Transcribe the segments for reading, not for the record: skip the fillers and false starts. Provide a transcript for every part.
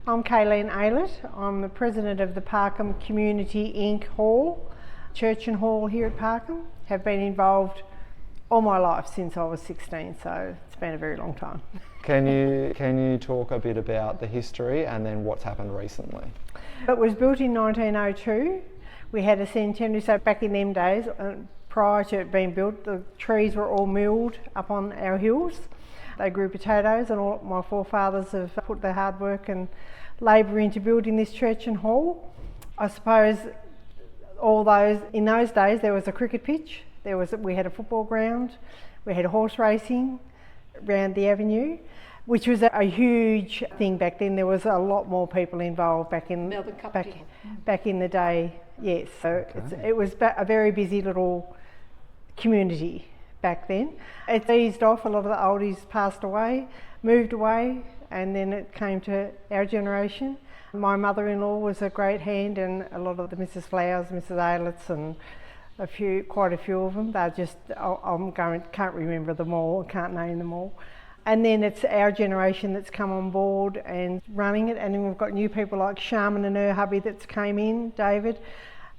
I'm Kaylene Aylett. I'm the president of the Parkham Community Inc. Hall, Church and Hall here at Parkham. Have been involved all my life since I was 16, so it's been a very long time. Can you talk a bit about the history and then what's happened recently? It was built in 1902. We had a centenary, so back in them days, prior to it being built, the trees were all milled up on our hills. They grew potatoes, and all my forefathers have put their hard work and labour into building this church and hall. I suppose in those days there was a cricket pitch, we had a football ground, we had horse racing around the avenue, which was a huge thing back then. There was a lot more people involved back in the day. Yes, so Okay. it was a very busy little community back then. It's eased off. A lot of the oldies passed away, moved away, and then it came to our generation. My mother-in-law was a great hand, and a lot of the Mrs. Flowers, Mrs. Ayletts, and quite a few of them. They're just, can't remember them all, can't name them all. And then it's our generation that's come on board and running it, and then we've got new people like Sharman and her hubby that's came in, David.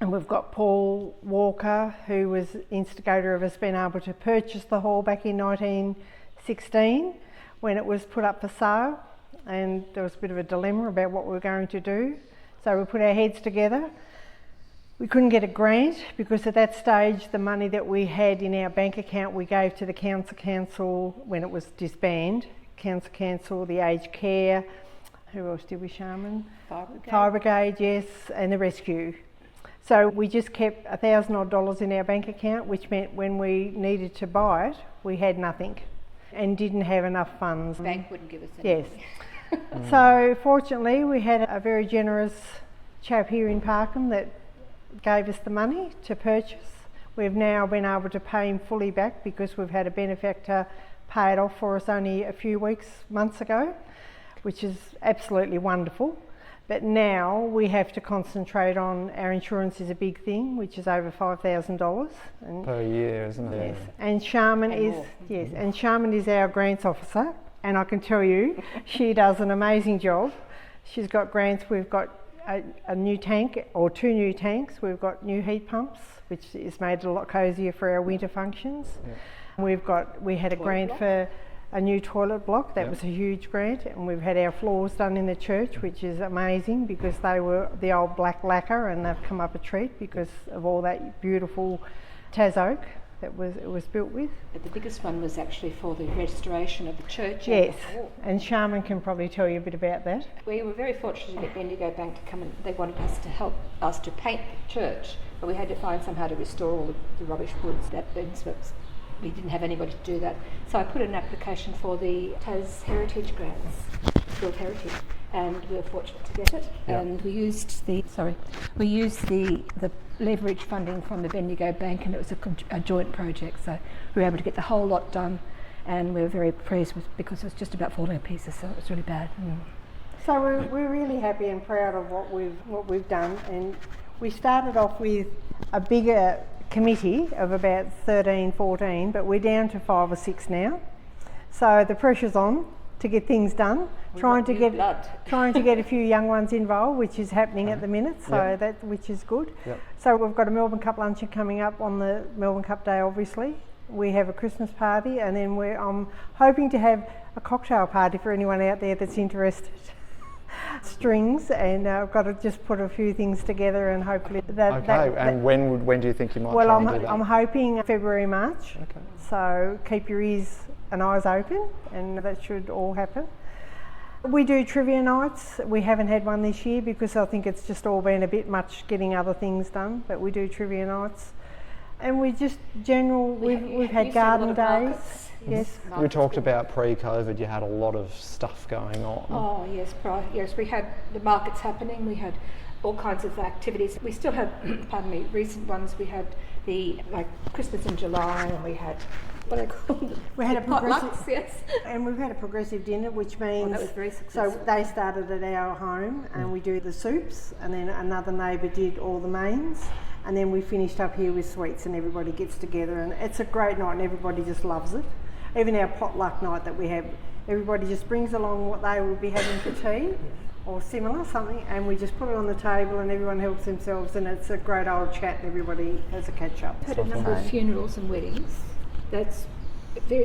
And we've got Paul Walker, who was instigator of us being able to purchase the hall back in 1916 when it was put up for sale, and there was a bit of a dilemma about what we were going to do. So we put our heads together. We couldn't get a grant because at that stage the money that we had in our bank account we gave to the council when it was disbanded. Council, the aged care, who else did we, Sharman? Fire Brigade, yes, and the rescue. So we just kept $1,000 in our bank account, which meant when we needed to buy it, we had nothing and didn't have enough funds. The bank wouldn't give us anything. Yes. So fortunately, we had a very generous chap here in Parkham that gave us the money to purchase. We've now been able to pay him fully back because we've had a benefactor pay it off for us only a few months ago, which is absolutely wonderful. But now we have to concentrate on, our insurance is a big thing, which is over $5,000 Per year, isn't it? Yes, and Sharman is our grants officer, and I can tell you, she does an amazing job. She's got grants. We've got a new tank or 2 new tanks. We've got new heat pumps, which is made a lot cosier for our winter functions. Yep. We had a grant for a new toilet block. That was a huge grant, and we've had our floors done in the church, which is amazing because they were the old black lacquer and they've come up a treat because of all that beautiful Tas oak that it was built with. But the biggest one was actually for the restoration of the church. Yes, and Sharman can probably tell you a bit about that. We were very fortunate to get Bendigo Bank to come, and they wanted us to help us to paint the church, but we had to find somehow to restore all the rubbish woods that we didn't have anybody to do that. So I put in an application for the Tas Heritage Grants, Build Heritage, and we were fortunate to get it. Yep. And we used the leverage funding from the Bendigo Bank, and it was a joint project. So we were able to get the whole lot done, and we were very pleased because it was just about falling to pieces. So it was really bad. So we're really happy and proud of what we've done, and we started off with a bigger committee of about 13, 14, but we're down to 5 or 6 now. So the pressure's on to get things done, trying to get a few young ones involved, which is happening at the minute, so which is good. Yep. So we've got a Melbourne Cup luncheon coming up on the Melbourne Cup Day, obviously. We have a Christmas party, and then I'm hoping to have a cocktail party for anyone out there that's interested. Strings, and I've got to just put a few things together, and hopefully and when do you think you might well, try and do that? I'm hoping February, March. Okay. So keep your ears and eyes open, and that should all happen. We do trivia nights. We haven't had one this year because I think it's just all been a bit much getting other things done, but we do trivia nights. And we just we've had garden days. Yes. We talked about pre-COVID, you had a lot of stuff going on. Oh yes, we had the markets happening, we had all kinds of activities. We still have, recent ones. We had the Christmas in July, and we had we had a progressive, potlucks, yes. And we've had a progressive dinner, which means that was very successful. So they started at our home, and we do the soups, and then another neighbour did all the mains, and then we finished up here with sweets, and everybody gets together, and it's a great night, and everybody just loves it. Even our potluck night that we have, everybody just brings along what they will be having for tea, or similar, something, and we just put it on the table and everyone helps themselves, and it's a great old chat and everybody has a catch up. I've had a number of funerals and weddings. It's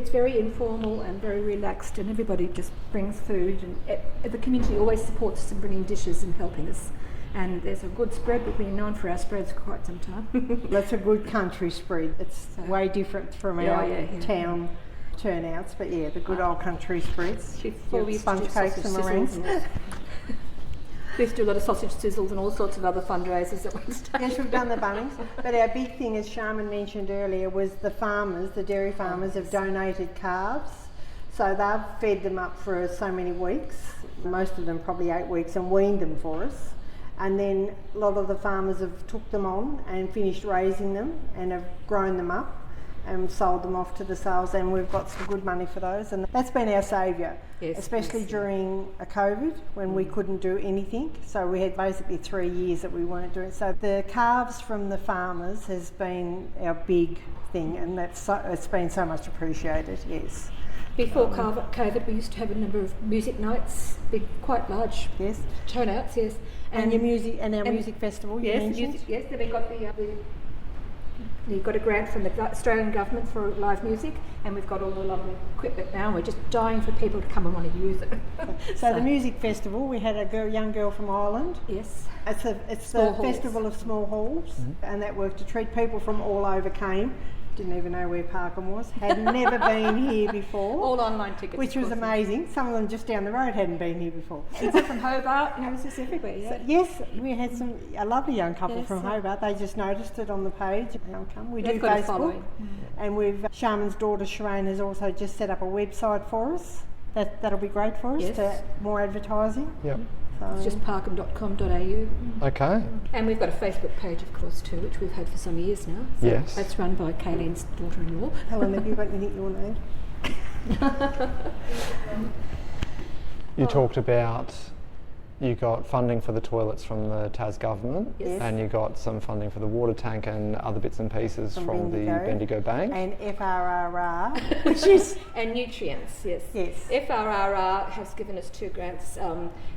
very informal and very relaxed, and everybody just brings food, and the community always supports us in bringing dishes and helping us. And there's a good spread. We've been known for our spreads for quite some time. That's a good country spread. It's way different from our town turnouts, but yeah, the good old country spreads. Before we used to do sponge cakes and meringues. We used to do a lot of sausage sizzles and all sorts of other fundraisers at one stage. Yes, we've done the bunnings, but our big thing, as Sharman mentioned earlier, was the farmers, the dairy farmers have donated calves. So they've fed them up for so many weeks, most of them probably 8 weeks, and weaned them for us. And then a lot of the farmers have took them on and finished raising them and have grown them up and sold them off to the sales, and we've got some good money for those, and that's been our saviour, especially during a COVID when we couldn't do anything. So we had basically 3 years that we weren't doing. So the calves from the farmers has been our big thing, and it's been so much appreciated. Yes. Before COVID, we used to have a number of music nights, quite large turnouts. Yes. And your music and our music festival. Yes, then we got we got a grant from the Australian government for live music, and we've got all the lovely equipment now, and we're just dying for people to come and want to use it. So the music festival, we had a young girl from Ireland. Yes. It's the festival of small halls, and that worked to treat people from all over came. Didn't even know where Parkham was, had never been here before. All online tickets. Which was amazing. Some of them just down the road hadn't been here before. Some from Hobart, it was just everywhere, So, yes, we had a lovely young couple from Hobart. They just noticed it on the page. We do Facebook. And Sharman's daughter Sharman has also just set up a website for us. That'll be great for us to more advertising. Yep. So it's just parkham.com.au. Okay. And we've got a Facebook page, of course, too, which we've had for some years now. So yes. That's run by Kaylene's daughter-in-law. Helen, have you got anything you want to add? You talked about you got funding for the toilets from the Tas government, and you got some funding for the water tank and other bits and pieces from the Bendigo Bank. And FRRR, which is... and nutrients, yes. Yes. FRRR has given us 2 grants,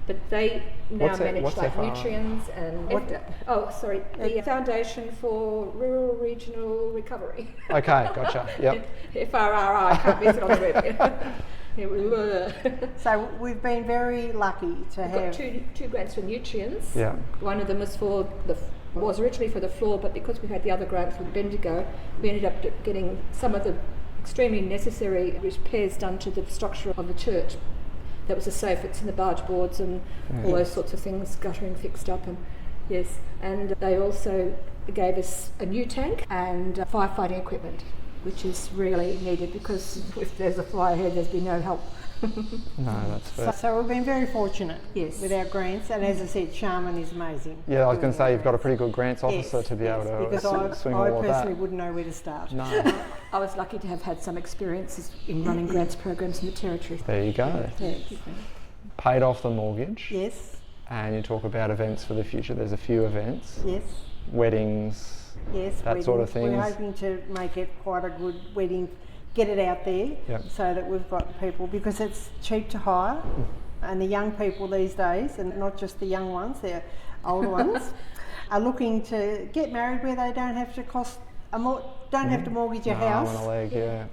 but they now manage what's like FRRR? nutrients and... the Foundation for Rural Regional Recovery. Okay, gotcha, yep. FRRR, I can't miss it on the web. So we've been very lucky to have two grants for nutrients. Yeah. One of them was originally for the floor, but because we had the other grant from Bendigo, we ended up getting some of the extremely necessary repairs done to the structure of the church. That was the soffits and the barge boards and all those sorts of things, guttering fixed up, and they also gave us a new tank and firefighting equipment, which is really needed because if there's a fire here, there's been no help. No, that's fair. So we've been very fortunate with our grants, and as I said, Sharman is amazing. Yeah, I was going to say you've got a pretty good grants officer to be able to swing all of that. I personally wouldn't know where to start. No. I was lucky to have had some experiences in running grants programs in the Territory. There you go. Paid off the mortgage. Yes. And you talk about events for the future. There's a few events. Yes. Weddings. Yes, that sort of thing. We're hoping to make it quite a good wedding, get it out there so that we've got people, because it's cheap to hire, and the young people these days, and not just the young ones, they're older ones, are looking to get married where they don't have to have to mortgage your house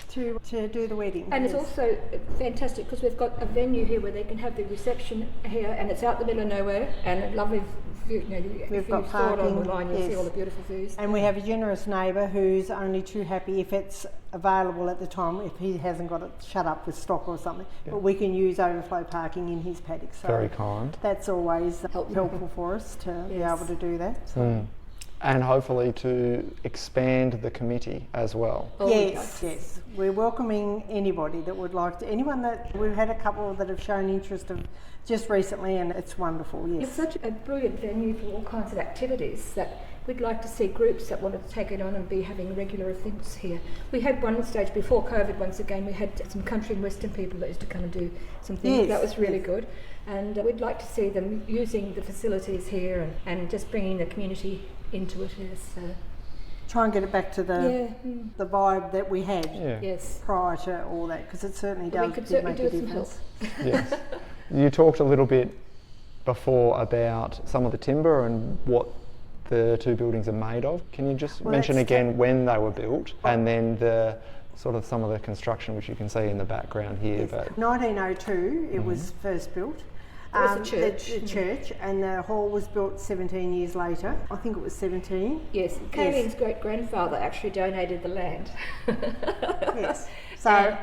to do the wedding. And it's also fantastic because we've got a venue here where they can have the reception here, and it's out the middle of nowhere, and a lovely view. We've got parking, on the line, you'll see all the beautiful views. And we have a generous neighbour who's only too happy if it's available at the time, if he hasn't got it shut up with stock or something. But we can use overflow parking in his paddock. So very kind. That's always helpful for us to be able to do that. So. And hopefully to expand the committee as well. Yes. We're welcoming anybody that would like to. Anyone that we've had a couple that have shown interest of just recently, and it's wonderful. Yes. It's such a brilliant venue for all kinds of activities that we'd like to see groups that wanted to take it on and be having regular events here. We had one stage before COVID. Once again, we had some country and western people that used to come and do some things. That was really good. And we'd like to see them using the facilities here and just bringing the community into it. Try and get it back to the vibe that we had prior to all that, because it certainly does make a difference. Yes. You talked a little bit before about some of the timber and what the two buildings are made of. Can you just mention again when they were built and then the sort of some of the construction which you can see in the background here? Yes. But 1902 it was first built. It was a church. The church, and the hall was built 17 years later. I think it was 17. Yes, Kaylene's great-grandfather actually donated the land. Yes. So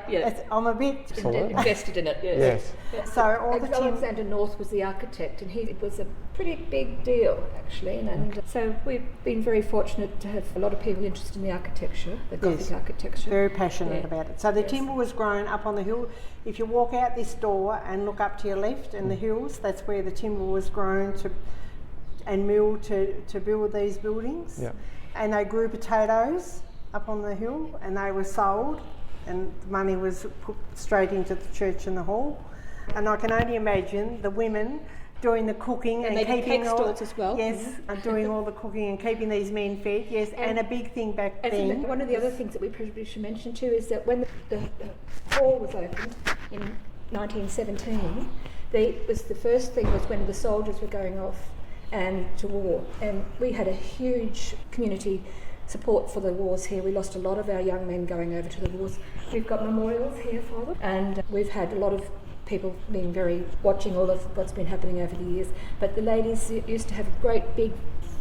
I'm a bit invested in it. Yes. So Alexander North was the architect, and it was a pretty big deal actually. And so we've been very fortunate to have a lot of people interested in the architecture, the Gothic architecture. Very passionate about it. So the timber was grown up on the hill. If you walk out this door and look up to your left in the hills, that's where the timber was grown and milled to build these buildings. Yeah. And they grew potatoes up on the hill, and they were sold, and the money was put straight into the church and the hall. And I can only imagine the women doing the cooking and keeping keeping cake stalls as well. Yes, doing all the cooking and keeping these men fed. Yes, and a big thing back then. One of the other things that we probably should mention too is that when the hall was opened in 1917, the first thing was when the soldiers were going off and to war, and we had a huge community support for the wars here. We lost a lot of our young men going over to the wars. We've got memorials here for them, and we've had a lot of people being very watching all of what's been happening over the years. But the ladies used to have great big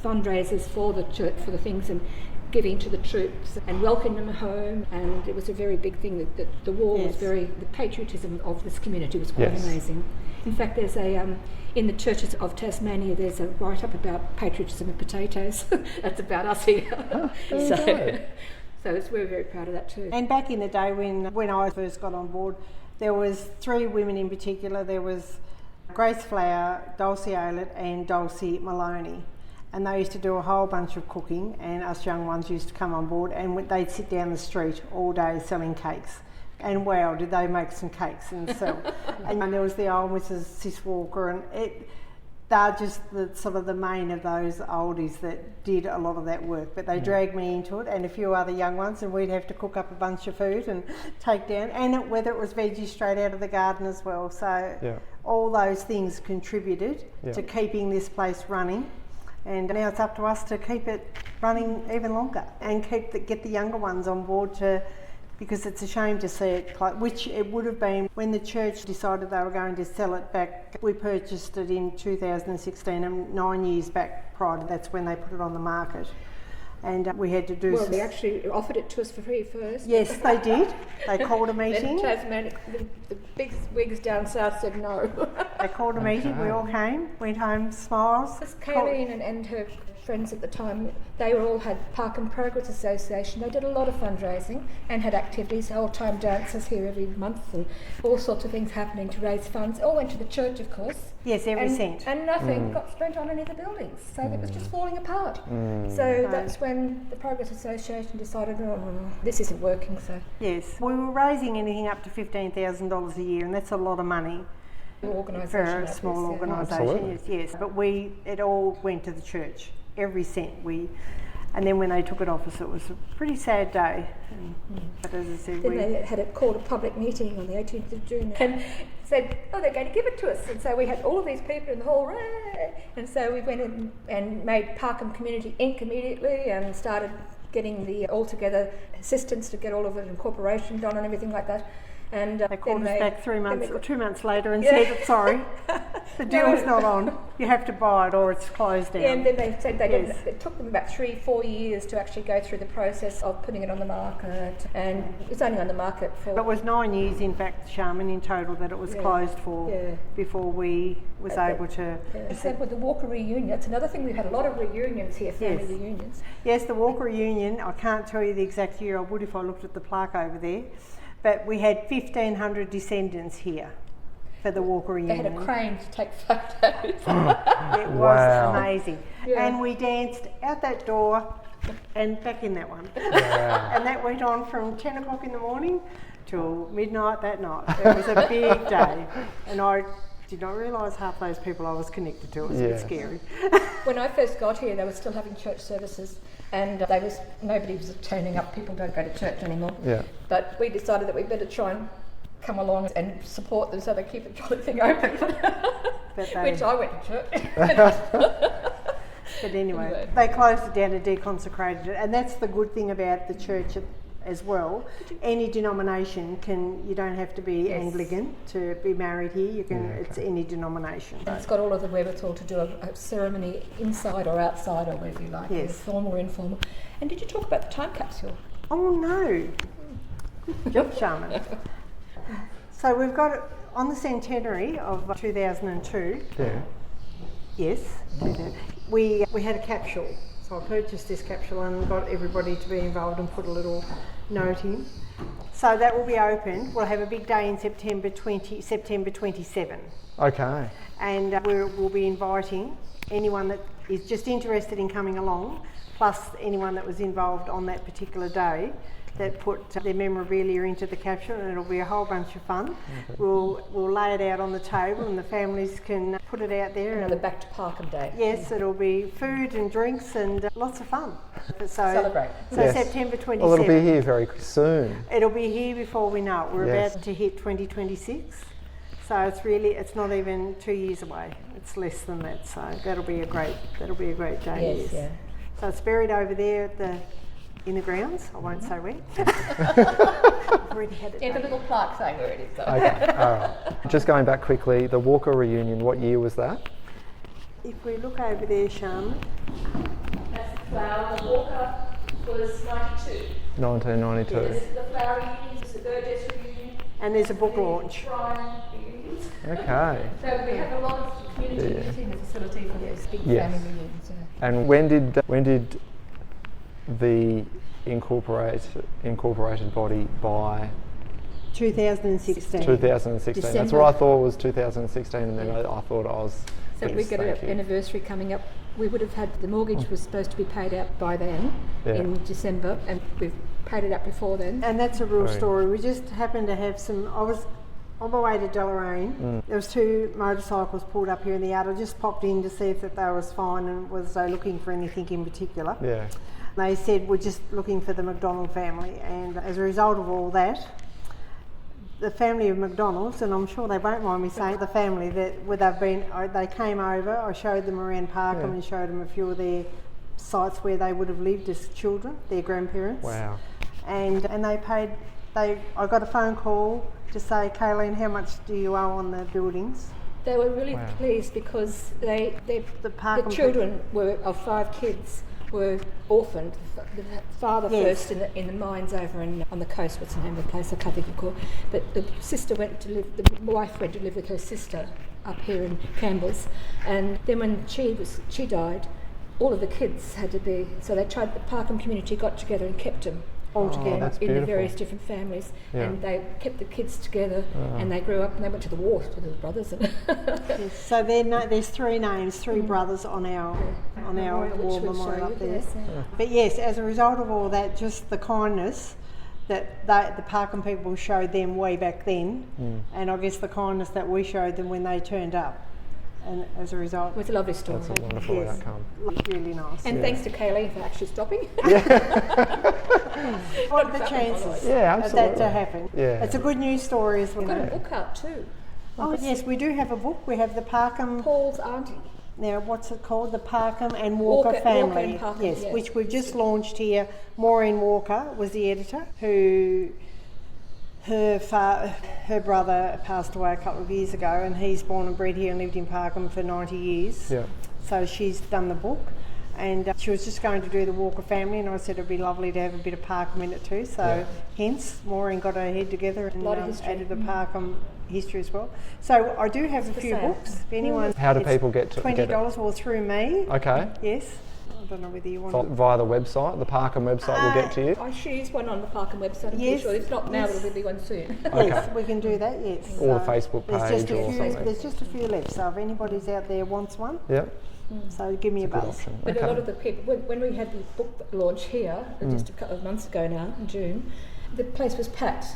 fundraisers for the church, for the things, and giving to the troops and welcoming them home, and it was a very big thing. That the war was the patriotism of this community was quite amazing. In fact, there's in the churches of Tasmania, there's a write-up about patriotism and potatoes. That's about us here. So we're very proud of that too. And back in the day when I first got on board, there was 3 women in particular. There was Grace Flower, Dulcie Aylett and Dulcie Maloney. And they used to do a whole bunch of cooking, and us young ones used to come on board, and they'd sit down the street all day selling cakes. And wow, did they make some cakes and sell. And there was the old Mrs. Sis Walker, and they're just the sort of the main of those oldies that did a lot of that work. But they dragged me into it, and a few other young ones, and we'd have to cook up a bunch of food and take down, and whether it was veggies straight out of the garden as well. So all those things contributed to keeping this place running. And now it's up to us to keep it running even longer and get the younger ones on board because it's a shame to see it, which it would have been when the church decided they were going to sell it back. We purchased it in 2016, and 9 years back prior to that's when they put it on the market. And we had to do... Well, they actually offered it to us for free first. Yes, they did. They called a meeting. The big wigs down south said no. They called a meeting, we all came, went home, smiles. Kaylene and her friends at the time, they all had Parkham Progress Association. They did a lot of fundraising and had activities, old-time dances here every month and all sorts of things happening to raise funds. All went to the church, of course. Yes, every cent. And nothing got spent on any of the buildings, so it was just falling apart. So that's when the Progress Association decided, this isn't working. So yes, we were raising anything up to $15,000 a year, and that's a lot of money. For a small organisation, yes. But it all went to the church, every cent. And then when they took it off us, it was a pretty sad day. But as I said, then they had it called a public meeting on the 18th of June and said, they're going to give it to us. And so we had all of these people in the hall, and so we went in and made Parkham Community Inc. immediately and started getting the altogether assistance to get all of the incorporation done and everything like that. And they called us back 3 months or 2 months later and said, sorry, the deal's not on. You have to buy it or it's closed down. Yeah, and then they said it took them about 3-4 years to actually go through the process of putting it on the market. And it's only on the market for... It was 9 years, in fact, Sharman, in total, that it was closed for before we was able to... Except with the Walker reunion, that's another thing. We've had a lot of reunions here, family reunions. Yes, the Walker reunion, I can't tell you the exact year. I would if I looked at the plaque over there. But we had 1,500 descendants here for the Walker reunion. They had a crane to take photos. It was amazing. Yeah. And we danced out that door and back in that one. Yeah. And that went on from 10 o'clock in the morning till midnight that night. It was a big day. And I did not realise half those people I was connected to. It was a bit scary. When I first got here, they were still having church services. And nobody was turning up. People don't go to church anymore. Yeah. But we decided that we better try and come along and support them so they keep the jolly thing open. But Which I went to church. But anyway, they closed it down and deconsecrated it, and that's the good thing about the church as well. Any denomination you don't have to be Anglican to be married here. You can. It's any denomination. And it's got all of the wherewithal to do a ceremony inside or outside or whatever you like, Yes. formal or informal. And did you talk about the time capsule? Oh no, good job, Sharman. So we've got on the centenary of 2002. Yeah. Yes, we had a capsule. So I purchased this capsule and got everybody to be involved and put a little note in. So that will be opened. We'll have a big day in September 27. Okay. And we'll be inviting anyone that is just interested in coming along, plus anyone that was involved on that particular day that put their memorabilia into the capsule, and it'll be a whole bunch of fun. Okay. We'll lay it out on the table and the families can put it out there. Another Back to Parkham Day. Yes, it'll be food and drinks and lots of fun. So, Celebrate. So Yes. September 27th. Well, it'll be here very soon. It'll be here before we know it. We're Yes. about to hit 2026. So it's not even 2 years away. It's less than that. So that'll be a great day. Yes, yeah. So it's buried over there in the grounds. I won't say where. I've already had it. Yeah, the done. little plaque saying where it is. Though. Okay. All right. Just going back quickly, the Walker reunion. What year was that? If we look over there, Sharman. That's the flower. The Walker was 92. 1992. This is the flower reunion, this is the Burgess reunion. And there's a book launch. Shrine reunions. Okay. So we have a lot of community using the facility for these big Yes. family reunions. Yeah. And when did the incorporated body buy 2016. 2016? That's December. what I thought was 2016, and then I thought I was. So yes, we get thank an you. anniversary coming up. We would have had the mortgage was supposed to be paid out by then in December, and we've paid it out before then. And that's a real Right. story. We just happened to have I was on my way to Deloraine. There was 2 motorcycles pulled up here in the yard. I just popped in to see if that they was fine and was they looking for anything in particular. Yeah. They said we're just looking for the McDonald family, and as a result of all that, the family of McDonald's, and I'm sure they won't mind me saying the family they came over. I showed them around Parkham and showed them a few of their sites where they would have lived as children, their grandparents. Wow. And they paid. I got a phone call to say, Kaylene, how much do you owe on the buildings? They were really Wow. pleased because the Parkham children of 5 kids were orphaned. The father Yes. first in the mines over on the coast. What's the name of the place? I can't think of it called. But the sister went to live. The wife went to live with her sister up here in Campbell's, and then when she died, all of the kids had to be. So they tried. The Parkham community got together and kept them all together that's in the beautiful. various different families, Yeah. and they kept the kids together, and they grew up and they went to the war with the brothers. Yes, so there's 3 names, 3 brothers on our war memorial up there. But yes, as a result of all that, just the kindness that the Parkham people showed them way back then, and I guess the kindness that we showed them when they turned up, and as a result, It was a lovely story. That's a wonderful yes, outcome. really nice. And thanks to Kaylene for actually stopping. What are the chances Yeah, of that absolutely. to happen? Yeah. It's a good news story as well. We've got a book out too. Oh yes, we do have a book. We have the Parkham. Paul's auntie. Now, what's it called? The Parkham and Walker family. Walker and Parkham, yes, yes. which we've just launched here. Maureen Walker was the editor, who her brother passed away a couple of years ago, and he's born and bred here and lived in Parkham for 90 years. Yeah. So she's done the book, and she was just going to do the Walker family, and I said it'd be lovely to have a bit of Parkham in it too. So hence Maureen got her head together and Lot of history. added the Parkham history as well. So I do have a few sale. books. If anyone, How do it's people get to get it? $20 or through me. Okay. Yes. I don't know whether you want Via the website, the Parkham website will get to you. I should use one on the Parkham website. I'm pretty Yes, sure. If not now, yes. there will be one soon. Yes, we can do that, yes. Or a Facebook there's page just a or few, something. There's just a few left, so if anybody's out there wants one, Yep. so give me a Good buzz. option. But Okay. a lot of the people, when we had the book launch here, just a couple of months ago now, in June, the place was packed.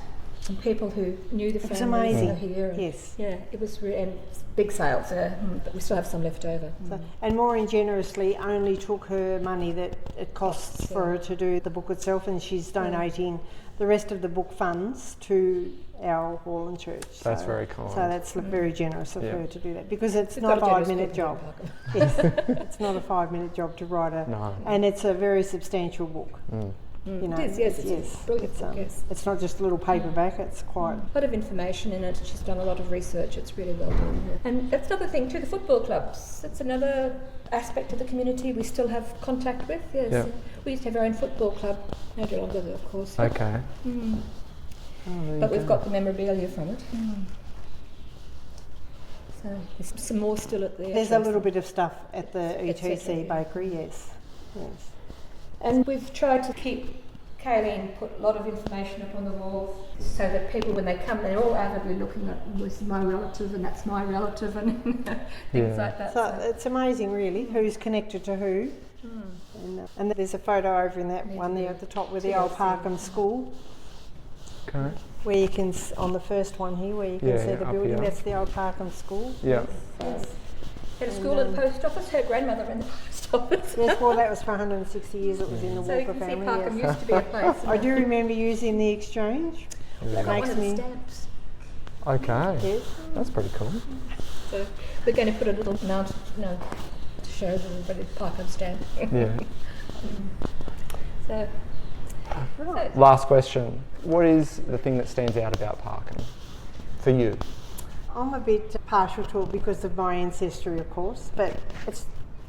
and people who knew the It was families amazing. were here. And Yes. Yeah, it was and big sales, but we still have some left over. So, and Maureen generously only took her money that it costs for her to do the book itself, and she's donating the rest of the book funds to our hall and church. That's so, very kind. So that's very generous of her to do that, because it's We've not a got a generous 5-minute people job. in Parkham. Yes, it's not a 5-minute job to write a, No. and it's a very substantial book. You know, It is, yes, it's a brilliant it's, book, yes. it's not just a little paperback, it's quite... A lot of information in it. She's done a lot of research. It's really well done. Yeah. And that's another thing too, the football clubs. It's another aspect of the community we still have contact with, yes. Yeah. We used to have our own football club, no longer though, of course. Okay. But we've got the memorabilia from it. So there's some more still at the... There's a little bit of stuff at the Etc., ETC yeah. bakery, yes. Yes. And we've tried to keep Kaylene put a lot of information up on the wall so that people, when they come, they're all avidly looking at, this is my relative and that's my relative and things like that. So it's amazing, really, who's connected to who. And there's a photo over in that one there at the top with the old Parkham school, Okay. where you can, on the first one here, where you can see the up building, here. that's the old Parkham school. Yeah. Yes. Had a school at the post office, her grandmother ran the post office. Yes, well, that was for 160 years, it was in the So you Walker can see family. Parkham Yes. used to be a place. I do remember using the exchange. That One makes of the me... stamps. Okay. Yes. That's pretty cool. So we're going to put a little mount, to show everybody the Parkham stamp. Yeah. So, Last question. What is the thing that stands out about Parkham for you? I'm a bit partial to it because of my ancestry, of course, but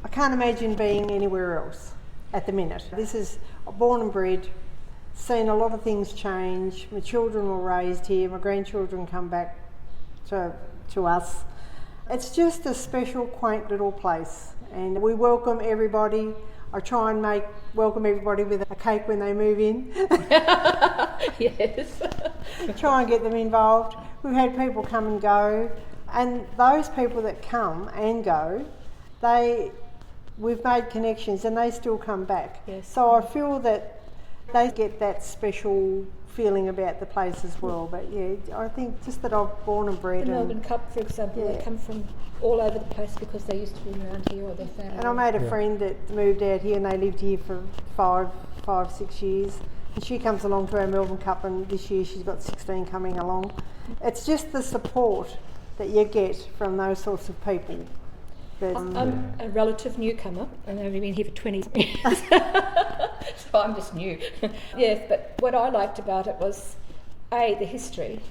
I can't imagine being anywhere else at the minute. This is born and bred, seen a lot of things change. My children were raised here, my grandchildren come back to us. It's just a special, quaint little place, and we welcome everybody. I try and welcome everybody with a cake when they move in. yes. Try and get them involved. We've had people come and go, and those people that come and go, we've made connections and they still come back. Yes. So I feel that they get that special feeling about the place as well. But yeah, I think just that I've born and bred. The Melbourne Cup, for example, they come from all over the place because they used to be around here or their family. And I made a friend that moved out here and they lived here for 5-6 years. And she comes along to our Melbourne Cup, and this year she's got 16 coming along. It's just the support that you get from those sorts of people. I'm a relative newcomer, and I've only been here for 20 years, so I'm just new. Yes, but what I liked about it was, the history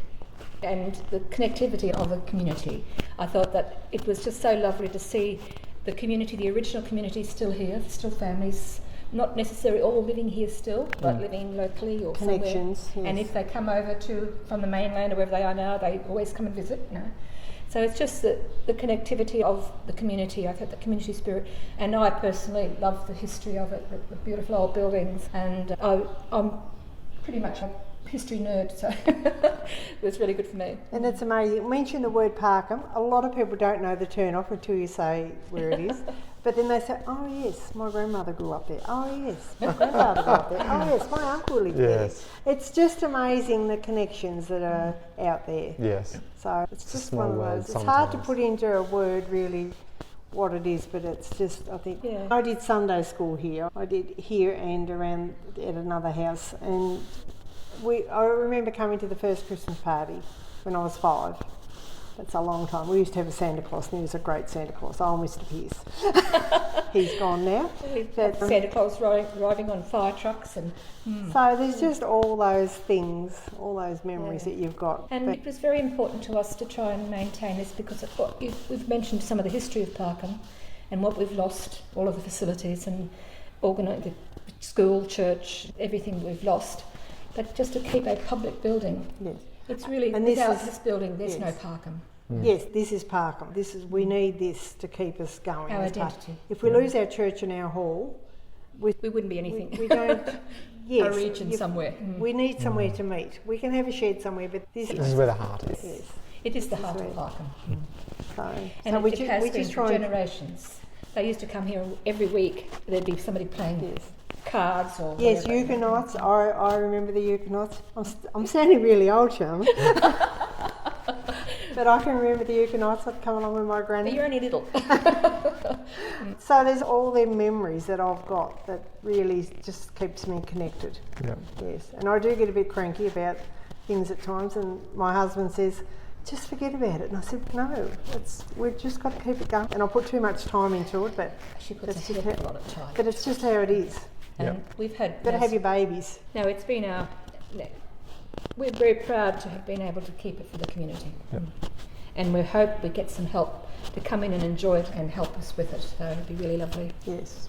and the connectivity of the community. I thought that it was just so lovely to see the community, the original community, still here, still families, not necessarily all living here still, but living locally or connections, somewhere. yes. And if they come over from the mainland or wherever they are now, they always come and visit. So it's just the connectivity of the community. I think the community spirit, and I personally love the history of it, the beautiful old buildings, and I'm pretty much a history nerd, so it was really good for me. And it's amazing. Mention the word Parkham. A lot of people don't know the turn off until you say where it is. But then they say, oh yes, my grandmother grew up there. Oh yes, my grandfather grew up there. Oh yes, my uncle lived there. It's just amazing the connections that are out there. Yes. So it's just small one of world those. It's hard to sometimes. put into a word really what it is, but it's just, I think, I did Sunday school here. I did here and around at another house, and I remember coming to the first Christmas party when I was 5. That's a long time. We used to have a Santa Claus, and he was a great Santa Claus. Oh, Mr. Pierce. He's gone now. We've had Santa Claus arriving on fire trucks, and so there's just all those things, all those memories that you've got. And it was very important to us to try and maintain this because of what we've mentioned some of the history of Parkham and what we've lost, all of the facilities and the school, church, everything we've lost. But just to keep a public building. Yes. It's really, and without this building, there's no Parkham. Yes, this is Parkham. We need this to keep us going. Our identity. If we lose our church and our hall, we wouldn't be anything. We don't. Yes, a region somewhere. We need somewhere to meet. We can have a shed somewhere, but this is where the heart is. Yes. It is the heart of Parkham. So it has been for generations. They used to come here every week. There'd be somebody playing cards or Yes, whatever. Huguenots. I remember the Huguenots. I'm sounding really old, Sharman. But I can remember the Huguenots. I'd come along with my But granny. you're only little. So there's all them memories that I've got that really just keeps me connected. Yeah. Yes, and I do get a bit cranky about things at times, and my husband says, just forget about it. And I said, no, we've just got to keep it going. And I put too much time into it, but She puts that's a just heck of a lot of time. but it's just how it is. And Yeah. we've had... Got to have your babies. No, it's been our... No, we're very proud to have been able to keep it for the community. Yep. And we hope we get some help to come in and enjoy it and help us with it. So it'd be really lovely. Yes.